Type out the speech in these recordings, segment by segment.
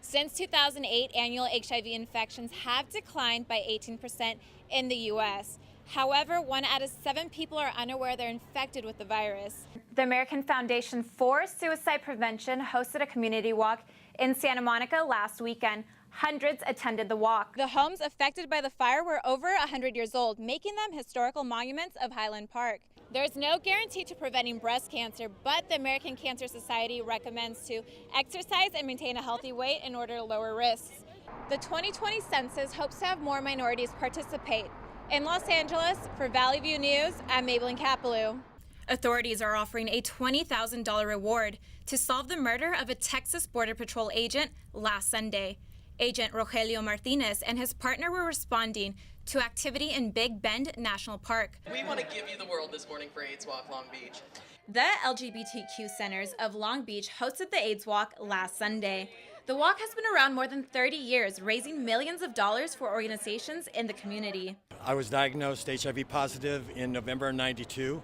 Since 2008, annual HIV infections have declined by 18% in the U.S. However, 1 out of 7 people are unaware they're infected with the virus. The American Foundation for Suicide Prevention hosted a community walk in Santa Monica last weekend. Hundreds attended the walk. The homes affected by the fire were over 100 years old, making them historical monuments of Highland Park. There's no guarantee to preventing breast cancer, but the American Cancer Society recommends to exercise and maintain a healthy weight in order to lower risks. The 2020 census hopes to have more minorities participate. In Los Angeles, for Valley View News, I'm Mabelynn Capeluj. Authorities are offering a $20,000 reward to solve the murder of a Texas Border Patrol agent last Sunday. Agent Rogelio Martinez and his partner were responding to activity in Big Bend National Park. We want to give you the world this morning for AIDS Walk Long Beach. The LGBTQ Centers of Long Beach hosted the AIDS Walk last Sunday. The walk has been around more than 30 years, raising millions of dollars for organizations in the community. I was diagnosed HIV positive in November of '92,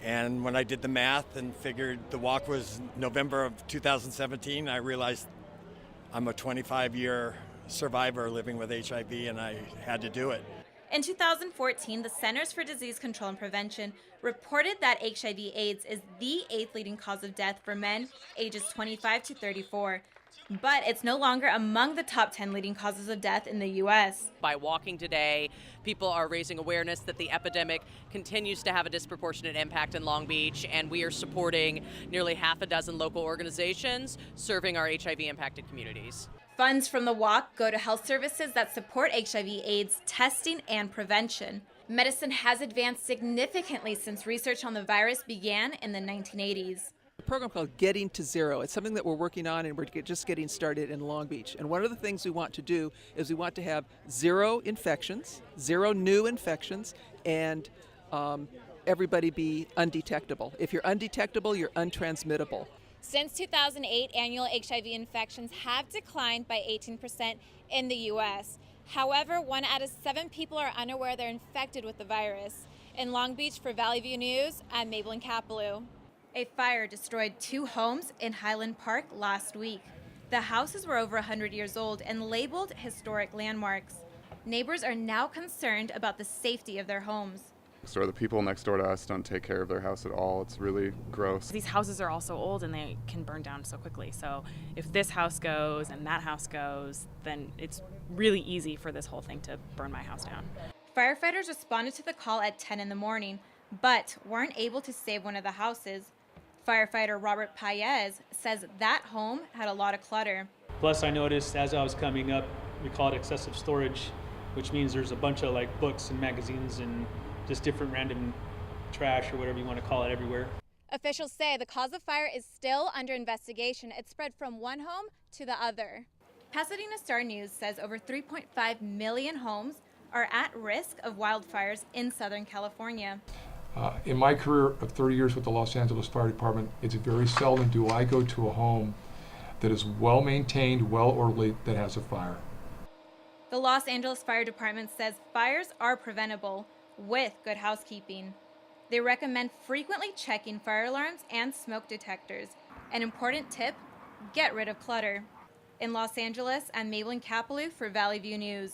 and when I did the math and figured the walk was November of 2017, I realized I'm a 25-year survivor living with HIV, and I had to do it. In 2014, the Centers for Disease Control and Prevention reported that HIV/AIDS is the 8th leading cause of death for men ages 25 to 34. But it's no longer among the top 10 leading causes of death in the U.S. By walking today, people are raising awareness that the epidemic continues to have a disproportionate impact in Long Beach, and we are supporting nearly half a dozen local organizations serving our HIV-impacted communities. Funds from the walk go to health services that support HIV/AIDS testing and prevention. Medicine has advanced significantly since research on the virus began in the 1980s. A program called Getting to Zero. It's something that we're working on, and we're just getting started in Long Beach. And one of the things we want to do is we want to have 0 infections, 0 new infections, and everybody be undetectable. If you're undetectable, you're untransmittable. Since 2008, annual HIV infections have declined by 18% in the U.S. However, 1 out of 7 people are unaware they're infected with the virus. In Long Beach, for Valley View News, I'm Mabelynn Capeluj. A fire destroyed 2 homes in Highland Park last week. The houses were over 100 years old and labeled historic landmarks. Neighbors are now concerned about the safety of their homes. So the people next door to us don't take care of their house at all. It's really gross. These houses are also old and they can burn down so quickly. So if this house goes and that house goes, then it's really easy for this whole thing to burn my house down. Firefighters responded to the call at 10 in the morning, but weren't able to save one of the houses. Firefighter Robert Paez says that home had a lot of clutter. Plus, I noticed as I was coming up, we call it excessive storage, which means there's a bunch of like books and magazines and just different random trash or whatever you want to call it everywhere. Officials say the cause of fire is still under investigation. It spread from one home to the other. Pasadena Star News says over 3.5 million homes are at risk of wildfires in Southern California. In my career of 30 years with the Los Angeles Fire Department, it's very seldom do I go to a home that is well maintained, well orderly, that has a fire. The Los Angeles Fire Department says fires are preventable with good housekeeping. They recommend frequently checking fire alarms and smoke detectors. An important tip, get rid of clutter. In Los Angeles, I'm Mabelynn Capeluj for Valley View News.